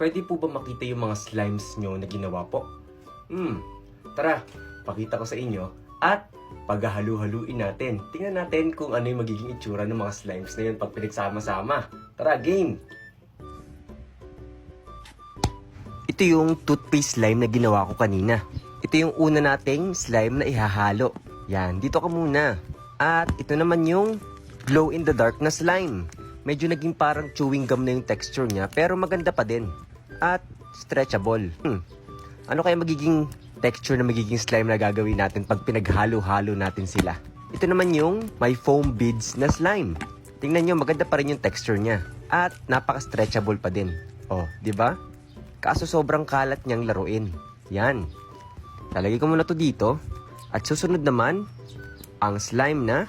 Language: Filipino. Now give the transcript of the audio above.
pwede po ba makita yung mga slimes nyo na ginawa po? Tara, pakita ko sa inyo at paghahalu-haluin natin. Tingnan natin kung ano yung magiging itsura ng mga slimes na yun pag pinagsama-sama. Tara, game! Ito yung toothpaste slime na ginawa ko kanina. Ito yung una nating slime na ihahalo. Yan, dito ka muna. At ito naman yung glow in the dark na slime. Medyo naging parang chewing gum na yung texture niya, pero maganda pa din. At stretchable. Ano kaya magiging texture na magiging slime na gagawin natin pag pinaghalo-halo natin sila? Ito naman yung may foam beads na slime. Tingnan nyo, maganda pa rin yung texture niya. At napaka-stretchable pa din. Oh, di ba? Kaso sobrang kalat niyang laruin. Yan. Lalagay ko muna to dito. At susunod naman, ang slime na